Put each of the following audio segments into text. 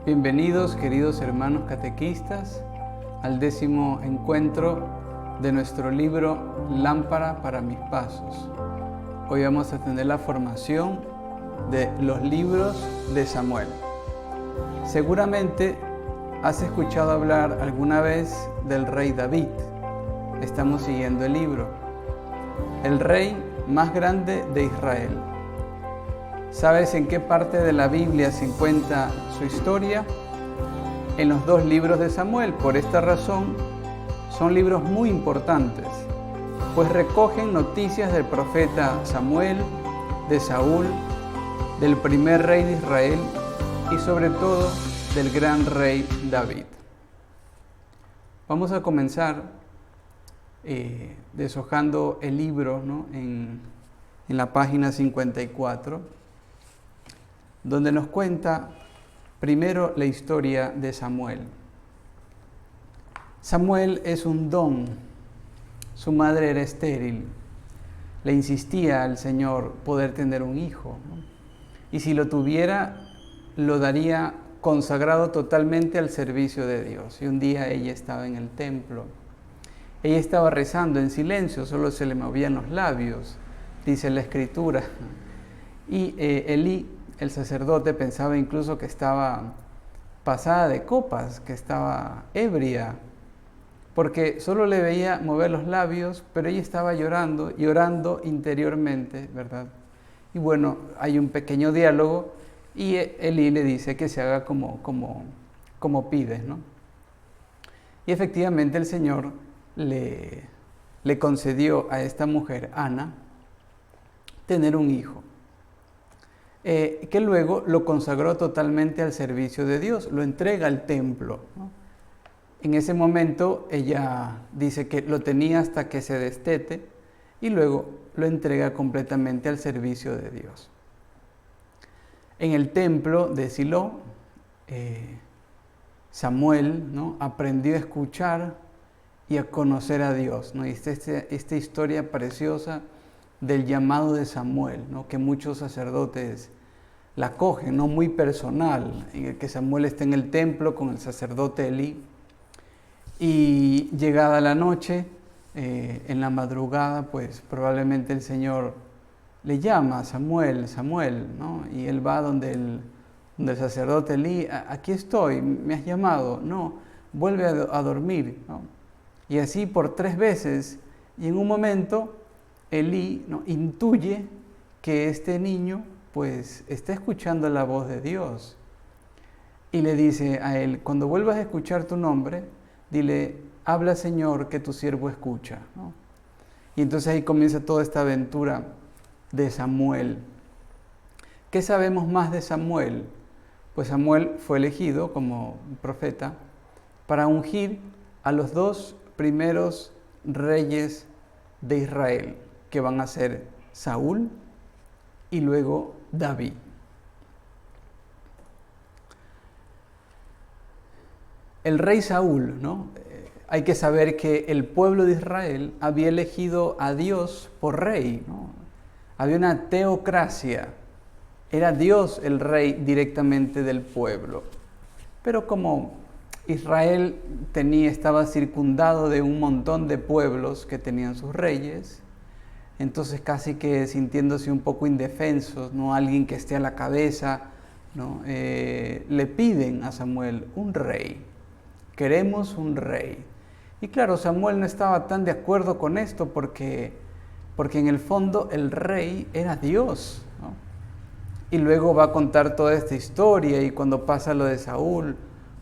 Bienvenidos, queridos hermanos catequistas, al 10º encuentro de nuestro libro Lámpara para mis pasos. Hoy vamos a tener la formación de los libros de Samuel. Seguramente has escuchado hablar alguna vez del rey David. Estamos siguiendo el libro. El rey más grande de Israel. ¿Sabes en qué parte de la Biblia se encuentra su historia? En los 2 libros de Samuel. Por esta razón, son libros muy importantes, pues recogen noticias del profeta Samuel, de Saúl, del primer rey de Israel y sobre todo del gran rey David. Vamos a comenzar deshojando el libro, ¿no? en la página 54. Donde nos cuenta primero la historia de Samuel. Samuel es un don. Su madre era estéril. Le insistía al Señor poder tener un hijo, ¿no? Y si lo tuviera, lo daría consagrado totalmente al servicio de Dios. Y un día ella estaba en el templo. Ella estaba rezando en silencio, solo se le movían los labios, dice la Escritura. Y Elí, el sacerdote, pensaba incluso que estaba pasada de copas, que estaba ebria, porque solo le veía mover los labios, pero ella estaba llorando interiormente, ¿verdad? Y bueno, hay un pequeño diálogo y Elí le dice que se haga como pides, ¿no? Y efectivamente el Señor le concedió a esta mujer, Ana, tener un hijo. Que luego lo consagró totalmente al servicio de Dios, lo entrega al templo, ¿no? En ese momento ella dice que lo tenía hasta que se destete y luego lo entrega completamente al servicio de Dios. En el templo de Silo, Samuel, ¿no? aprendió a escuchar y a conocer a Dios, ¿no? Y esta historia preciosa del llamado de Samuel, ¿no? que muchos sacerdotes la cogen, ¿no? muy personal, en el que Samuel está en el templo con el sacerdote Elí, y llegada la noche, en la madrugada, pues probablemente el Señor le llama a Samuel, ¿no? y él va donde el sacerdote Elí, aquí estoy, me has llamado, no, vuelve a dormir, ¿no? Y así por 3 veces, y en un momento Elí, ¿no? intuye que este niño pues está escuchando la voz de Dios y le dice a él, cuando vuelvas a escuchar tu nombre, dile, habla Señor que tu siervo escucha, ¿no? Y entonces ahí comienza toda esta aventura de Samuel. ¿Qué sabemos más de Samuel? Pues Samuel fue elegido como profeta para ungir a los 2 primeros reyes de Israel, que van a ser Saúl y luego David. El rey Saúl, ¿no? Hay que saber que el pueblo de Israel había elegido a Dios por rey, ¿no? Había una teocracia. Era Dios el rey directamente del pueblo. Pero como Israel estaba circundado de un montón de pueblos que tenían sus reyes, entonces casi que sintiéndose un poco indefensos, ¿no? Alguien que esté a la cabeza, ¿no? Le piden a Samuel un rey. Queremos un rey. Y claro, Samuel no estaba tan de acuerdo con esto porque en el fondo el rey era Dios, ¿no? Y luego va a contar toda esta historia y cuando pasa lo de Saúl,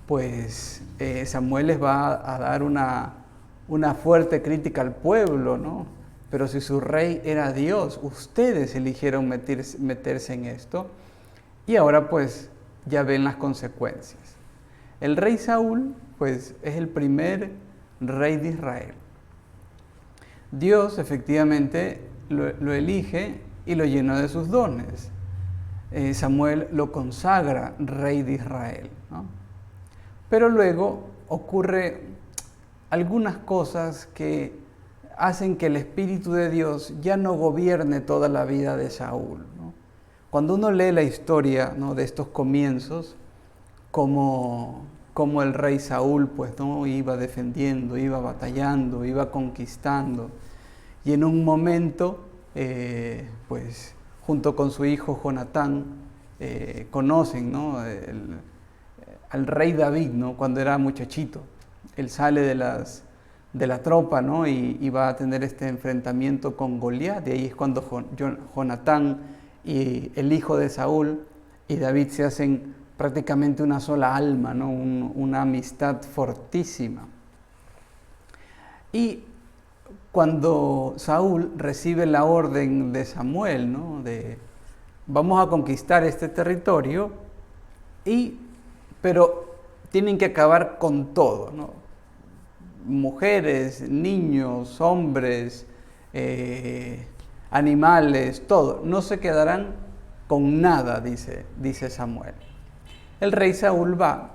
pues Samuel les va a dar una fuerte crítica al pueblo, ¿no? Pero si su rey era Dios, ustedes eligieron meterse en esto y ahora pues ya ven las consecuencias. El rey Saúl pues es el primer rey de Israel. Dios efectivamente lo elige y lo llenó de sus dones. Samuel lo consagra rey de Israel, ¿no? Pero luego ocurre algunas cosas que hacen que el Espíritu de Dios ya no gobierne toda la vida de Saúl, ¿no? Cuando uno lee la historia, ¿no? de estos comienzos, como el rey Saúl, pues, ¿no? Iba defendiendo, iba batallando, iba conquistando. Y en un momento, pues, junto con su hijo Jonatán, conocen, ¿no? Al rey David, ¿no? Cuando era muchachito. Él sale de la tropa, ¿no? Y va a tener este enfrentamiento con Goliat. Y ahí es cuando Jonatán y el hijo de Saúl y David se hacen prácticamente una sola alma, ¿no? Una amistad fortísima. Y cuando Saúl recibe la orden de Samuel, ¿no? De vamos a conquistar este territorio, pero tienen que acabar con todo, ¿no? Mujeres, niños, hombres, animales, todo. No se quedarán con nada, dice Samuel. El rey Saúl va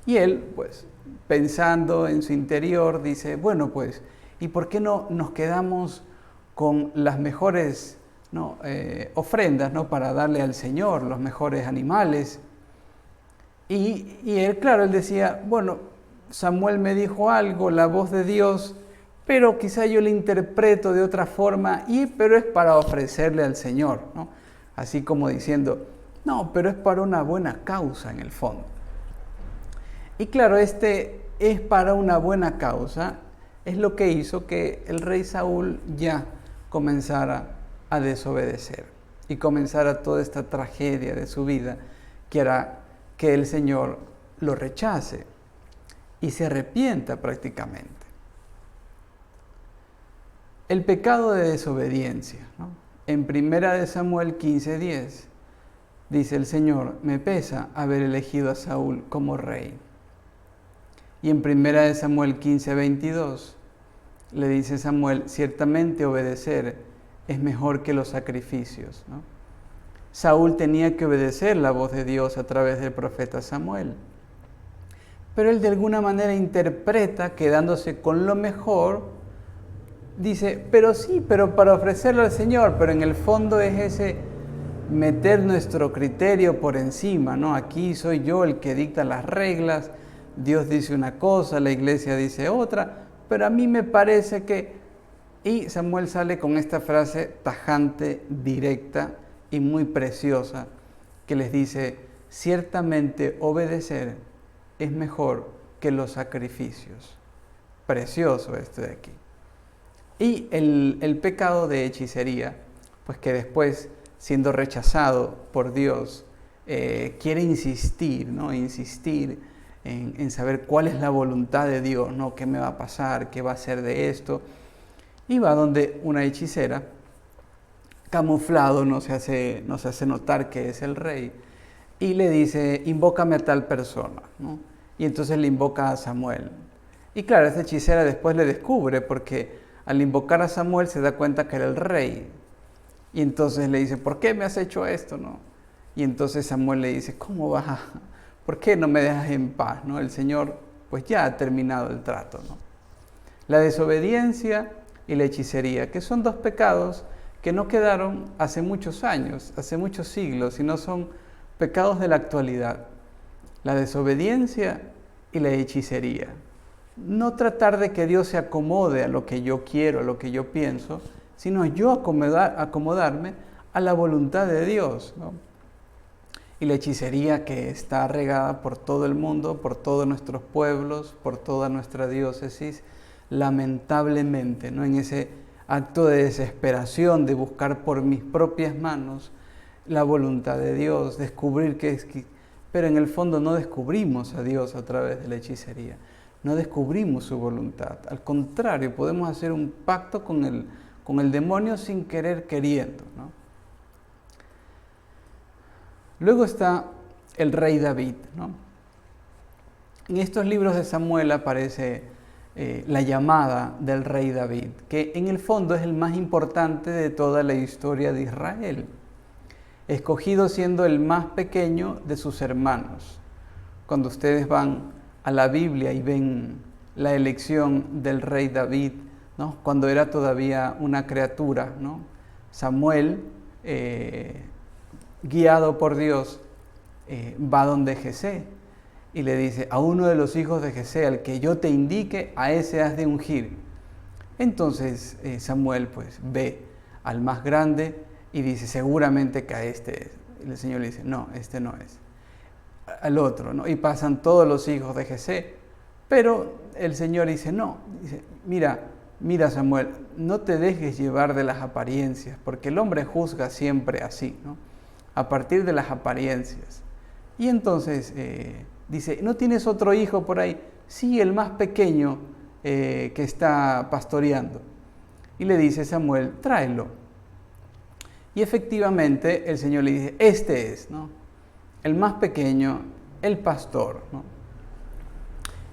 y él, pues, pensando en su interior, dice, bueno, pues, ¿y por qué no nos quedamos con las mejores, ¿no? Ofrendas, ¿no? Para darle al Señor, los mejores animales? Y él, claro, él decía, bueno, Samuel me dijo algo, la voz de Dios, pero quizá yo le interpreto de otra forma, pero es para ofrecerle al Señor, ¿no? Así como diciendo, no, pero es para una buena causa en el fondo. Y claro, este es para una buena causa, es lo que hizo que el rey Saúl ya comenzara a desobedecer y comenzara toda esta tragedia de su vida, que era que el Señor lo rechace y se arrepienta prácticamente. El pecado de desobediencia, ¿no? En 1 Samuel 15:10 dice el Señor, me pesa haber elegido a Saúl como rey. Y en 1 Samuel 15:22 le dice Samuel, ciertamente obedecer es mejor que los sacrificios, ¿no? Saúl tenía que obedecer la voz de Dios a través del profeta Samuel. Pero él de alguna manera interpreta, quedándose con lo mejor, dice, pero sí, pero para ofrecerlo al Señor, pero en el fondo es ese meter nuestro criterio por encima, ¿no? Aquí soy yo el que dicta las reglas, Dios dice una cosa, la iglesia dice otra, pero a mí me parece que... Y Samuel sale con esta frase tajante, directa y muy preciosa, que les dice, ciertamente obedecer es mejor que los sacrificios. Precioso esto de aquí. Y el pecado de hechicería, pues que después, siendo rechazado por Dios, quiere insistir, ¿no? Insistir en saber cuál es la voluntad de Dios, ¿no? ¿Qué me va a pasar? ¿Qué va a hacer de esto? Y va donde una hechicera, camuflado, no se hace notar que es el rey, y le dice, invócame a tal persona, ¿no? Y entonces le invoca a Samuel. Y claro, esta hechicera después le descubre, porque al invocar a Samuel se da cuenta que era el rey. Y entonces le dice, ¿por qué me has hecho esto, no? Y entonces Samuel le dice, ¿por qué no me dejas en paz, no? El Señor pues ya ha terminado el trato, ¿no? La desobediencia y la hechicería, que son dos pecados que no quedaron hace muchos años, hace muchos siglos, sino son pecados de la actualidad. La desobediencia y la hechicería. No tratar de que Dios se acomode a lo que yo quiero, a lo que yo pienso, sino yo acomodarme a la voluntad de Dios, ¿no? Y la hechicería que está regada por todo el mundo, por todos nuestros pueblos, por toda nuestra diócesis, lamentablemente, ¿no? En ese acto de desesperación, de buscar por mis propias manos la voluntad de Dios, descubrir pero en el fondo no descubrimos a Dios a través de la hechicería, no descubrimos su voluntad. Al contrario, podemos hacer un pacto con el demonio sin querer queriendo, ¿no? Luego está el rey David, ¿no? En estos libros de Samuel aparece la llamada del rey David, que en el fondo es el más importante de toda la historia de Israel, escogido siendo el más pequeño de sus hermanos. Cuando ustedes van a la Biblia y ven la elección del rey David, ¿no? Cuando era todavía una criatura, ¿no? Samuel, guiado por Dios, va donde Jesé y le dice, a uno de los hijos de Jesé, al que yo te indique, a ese has de ungir. Entonces Samuel pues ve al más grande y dice, seguramente que a este es. Y el Señor le dice, no, este no es. Al otro, ¿no? Y pasan todos los hijos de Jesé. Pero el Señor dice, no, dice, mira Samuel, no te dejes llevar de las apariencias, porque el hombre juzga siempre así, ¿no? A partir de las apariencias. Y entonces dice, ¿no tienes otro hijo por ahí? Sí, el más pequeño que está pastoreando. Y le dice Samuel, tráelo. Y efectivamente el Señor le dice, este es, ¿no? El más pequeño, el pastor, ¿no?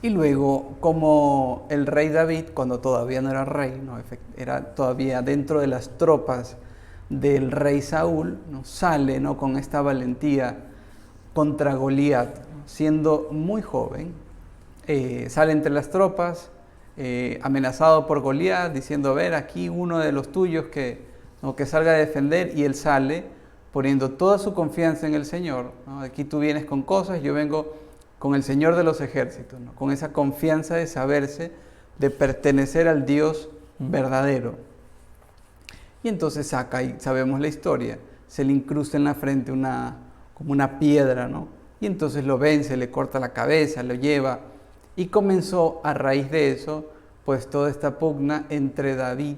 Y luego, como el rey David, cuando todavía no era rey, ¿no? Era todavía dentro de las tropas del rey Saúl, ¿no? Sale, ¿no? Con esta valentía contra Goliat, ¿no? Siendo muy joven, sale entre las tropas, amenazado por Goliat, diciendo, a ver, aquí uno de los tuyos ¿no? que salga a defender, y él sale poniendo toda su confianza en el Señor, ¿no? Aquí tú vienes con cosas, yo vengo con el Señor de los ejércitos, ¿no? Con esa confianza de saberse, de pertenecer al Dios verdadero. Y entonces saca, y sabemos la historia, se le incrusta en la frente como una piedra, ¿no? Y entonces lo vence, le corta la cabeza, lo lleva, y comenzó a raíz de eso, pues toda esta pugna entre David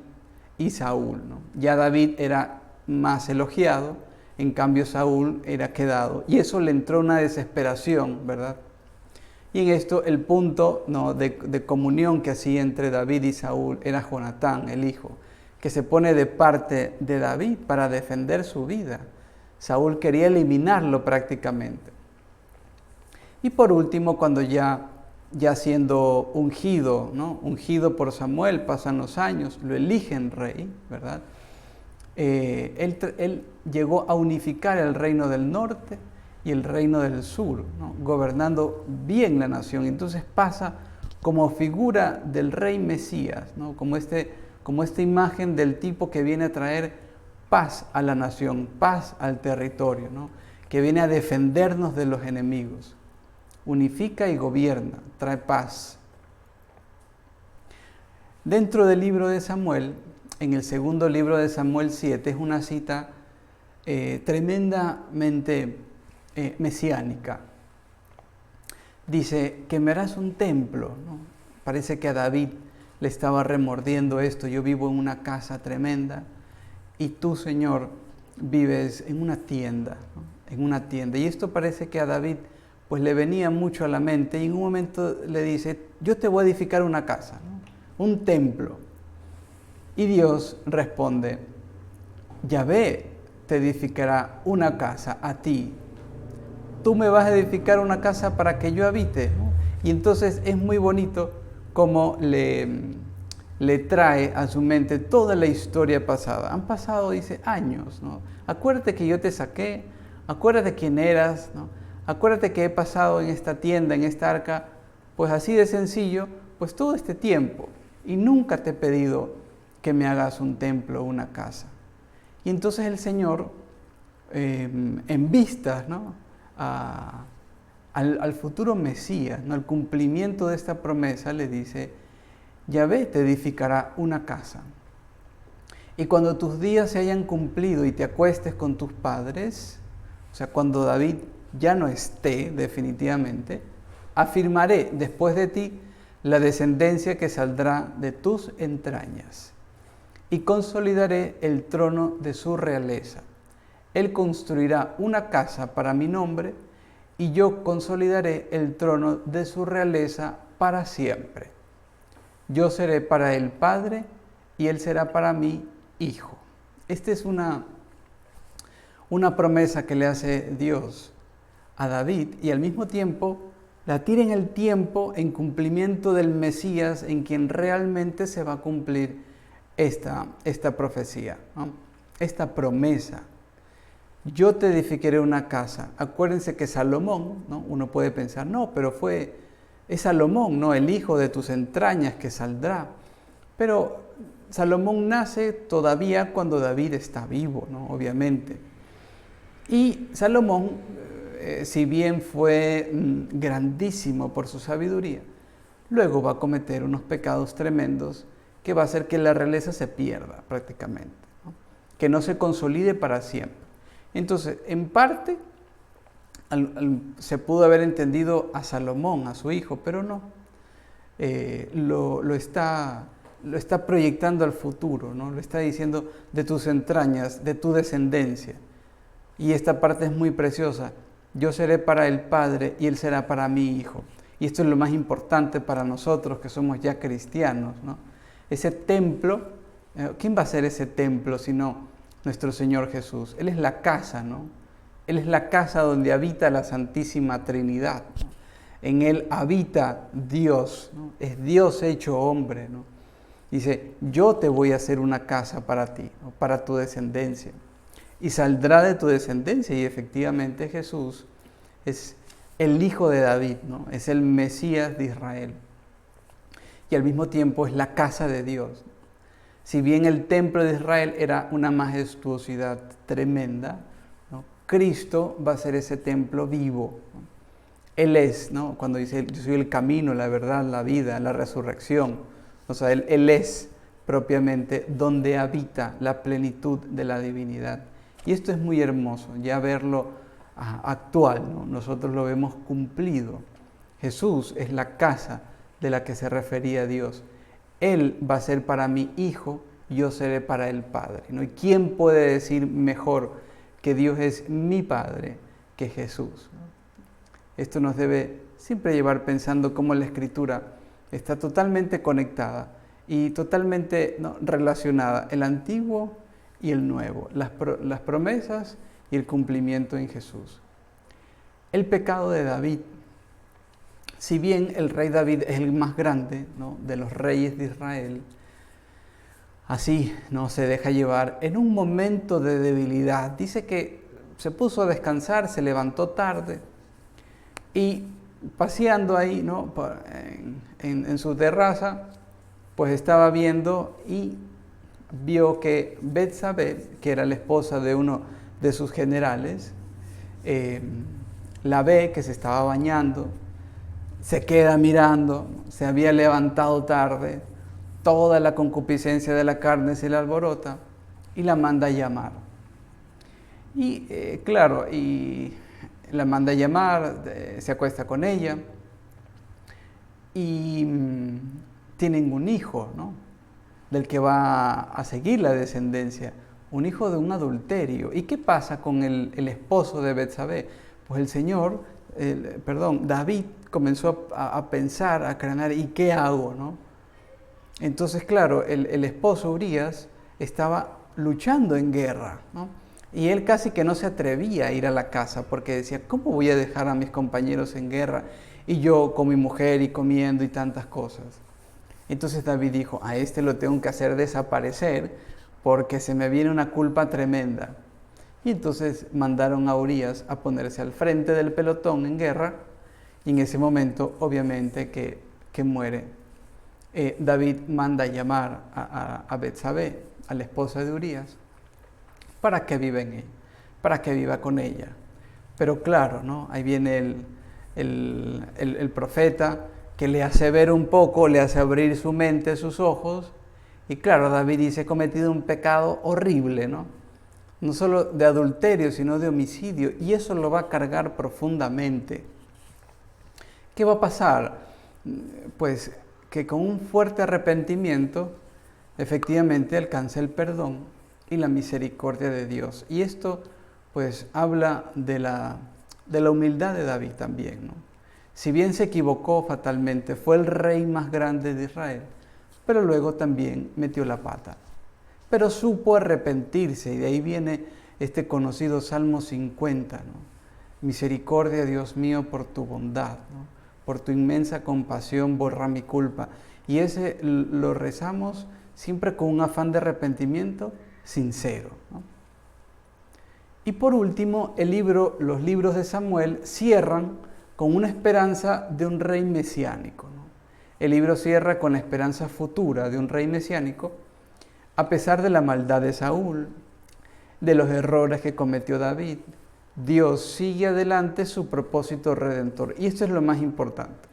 y Saúl, ¿no? Ya David era más elogiado, en cambio Saúl era quedado, y eso le entró una desesperación, ¿verdad? Y en esto el punto, ¿no? de comunión que hacía entre David y Saúl era Jonatán, el hijo, que se pone de parte de David para defender su vida. Saúl quería eliminarlo prácticamente. Y por último, cuando ya siendo ungido, ¿no? Ungido por Samuel, pasan los años, lo eligen rey, ¿verdad? Él llegó a unificar el reino del norte y el reino del sur, ¿no? Gobernando bien la nación. Entonces pasa como figura del rey Mesías, ¿no? Como esta imagen del tipo que viene a traer paz a la nación, paz al territorio, ¿no? Que viene a defendernos de los enemigos. Unifica y gobierna, trae paz. Dentro del libro de Samuel, en el segundo libro de Samuel 7, es una cita tremendamente mesiánica. Dice que me harás un templo, ¿no? Parece que a David le estaba remordiendo esto. Yo vivo en una casa tremenda y tú, Señor, vives en una tienda, ¿no? En una tienda. Y esto parece que a David pues le venía mucho a la mente, y en un momento le dice, yo te voy a edificar una casa, ¿no? Un templo. Y Dios responde, Yahvé te edificará una casa a ti. Tú me vas a edificar una casa para que yo habite, ¿no? Y entonces es muy bonito cómo le trae a su mente toda la historia pasada. Han pasado, dice, años, ¿no? Acuérdate que yo te saqué, acuérdate quién eras, ¿no? Acuérdate que he pasado en esta tienda, en esta arca, pues así de sencillo, pues todo este tiempo, y nunca te he pedido que me hagas un templo o una casa. Y entonces el Señor, en vistas, ¿no? Al futuro Mesías, ¿no? Al cumplimiento de esta promesa, le dice, Yahvé te edificará una casa. Y cuando tus días se hayan cumplido y te acuestes con tus padres, o sea, cuando David ya no esté definitivamente, afirmaré después de ti la descendencia que saldrá de tus entrañas y consolidaré el trono de su realeza. Él construirá una casa para mi nombre y yo consolidaré el trono de su realeza para siempre. Yo seré para él padre y él será para mí hijo. Esta es una promesa que le hace Dios a David, y al mismo tiempo la tira en el tiempo en cumplimiento del Mesías, en quien realmente se va a cumplir esta profecía, ¿no? Esta promesa. Yo te edificaré una casa. Acuérdense que Salomón, ¿no? Uno puede pensar, no, pero es Salomón, ¿no? El hijo de tus entrañas que saldrá. Pero Salomón nace todavía cuando David está vivo, ¿no? Obviamente. Y Salomón si bien fue grandísimo por su sabiduría, luego va a cometer unos pecados tremendos que va a hacer que la realeza se pierda prácticamente, ¿no? Que no se consolide para siempre. Entonces, en parte, se pudo haber entendido a Salomón, a su hijo, pero no. Lo está proyectando al futuro, ¿no? Lo está diciendo de tus entrañas, de tu descendencia. Y esta parte es muy preciosa. Yo seré para el Padre y Él será para mi Hijo. Y esto es lo más importante para nosotros que somos ya cristianos, ¿no? Ese templo, ¿quién va a ser ese templo sino nuestro Señor Jesús? Él es la casa, ¿no? Él es la casa donde habita la Santísima Trinidad, ¿no? En Él habita Dios, ¿no? Es Dios hecho hombre, ¿no? Dice, yo te voy a hacer una casa para ti, ¿no? Para tu descendencia. Y saldrá de tu descendencia, y efectivamente Jesús es el hijo de David, ¿no? Es el Mesías de Israel. Y al mismo tiempo es la casa de Dios. Si bien el templo de Israel era una majestuosidad tremenda, ¿no? Cristo va a ser ese templo vivo, ¿no? Él es, ¿no? Cuando dice, yo soy el camino, la verdad, la vida, la resurrección. O sea, Él es propiamente donde habita la plenitud de la divinidad. Y esto es muy hermoso, ya verlo actual, ¿no? Nosotros lo vemos cumplido. Jesús es la casa de la que se refería Dios. Él va a ser para mi Hijo, yo seré para el Padre, ¿no? ¿Y quién puede decir mejor que Dios es mi Padre que Jesús, ¿no? Esto nos debe siempre llevar pensando cómo la Escritura está totalmente conectada y totalmente, ¿no?, relacionada, el Antiguo y el Nuevo, las promesas y el cumplimiento en Jesús. El pecado de David. Si bien el rey David es el más grande, ¿no?, de los reyes de Israel, así, ¿no?, se deja llevar en un momento de debilidad. Dice que se puso a descansar, se levantó tarde y paseando ahí, ¿no?, en su terraza, pues estaba viendo y vio que Betsabé, que era la esposa de uno de sus generales, la ve que se estaba bañando, se queda mirando, se había levantado tarde, toda la concupiscencia de la carne se le alborota y la manda a llamar. Y claro, y la manda a llamar, se acuesta con ella y tienen un hijo, ¿no?, del que va a seguir la descendencia, un hijo de un adulterio. ¿Y qué pasa con el esposo de Betsabé? Pues David comenzó a pensar, a cranear, ¿y qué hago, no? Entonces, claro, el esposo Urías estaba luchando en guerra, ¿no? Y él casi que no se atrevía a ir a la casa porque decía, ¿cómo voy a dejar a mis compañeros en guerra y yo con mi mujer y comiendo y tantas cosas? Entonces David dijo, a este lo tengo que hacer desaparecer porque se me viene una culpa tremenda. Y entonces mandaron a Urías a ponerse al frente del pelotón en guerra, y en ese momento, obviamente, que muere. David manda a llamar a Betsabé, a la esposa de Urías, para que viva con ella. Pero claro, ¿no?, ahí viene el profeta que le hace ver un poco, le hace abrir su mente, sus ojos, y claro, David dice, he cometido un pecado horrible, ¿no? No solo de adulterio, sino de homicidio, y eso lo va a cargar profundamente. ¿Qué va a pasar? Pues que con un fuerte arrepentimiento, efectivamente alcanza el perdón y la misericordia de Dios. Y esto, pues, habla de la humildad de David también, ¿no? Si bien se equivocó fatalmente, fue el rey más grande de Israel, pero luego también metió la pata. Pero supo arrepentirse, y de ahí viene este conocido Salmo 50, ¿no? Misericordia, Dios mío, por tu bondad, ¿no?, por tu inmensa compasión, borra mi culpa. Y ese lo rezamos siempre con un afán de arrepentimiento sincero, ¿no? Y por último, los libros de Samuel cierran con una esperanza de un rey mesiánico, ¿no? El libro cierra con la esperanza futura de un rey mesiánico, a pesar de la maldad de Saúl, de los errores que cometió David, Dios sigue adelante su propósito redentor. Y esto es lo más importante.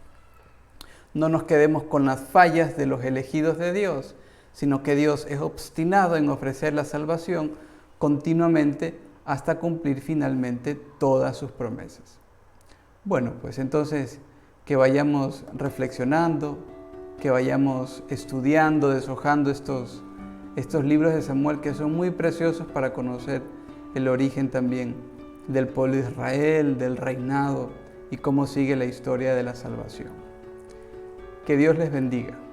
No nos quedemos con las fallas de los elegidos de Dios, sino que Dios es obstinado en ofrecer la salvación continuamente hasta cumplir finalmente todas sus promesas. Bueno, pues entonces que vayamos reflexionando, que vayamos estudiando, deshojando estos libros de Samuel que son muy preciosos para conocer el origen también del pueblo de Israel, del reinado y cómo sigue la historia de la salvación. Que Dios les bendiga.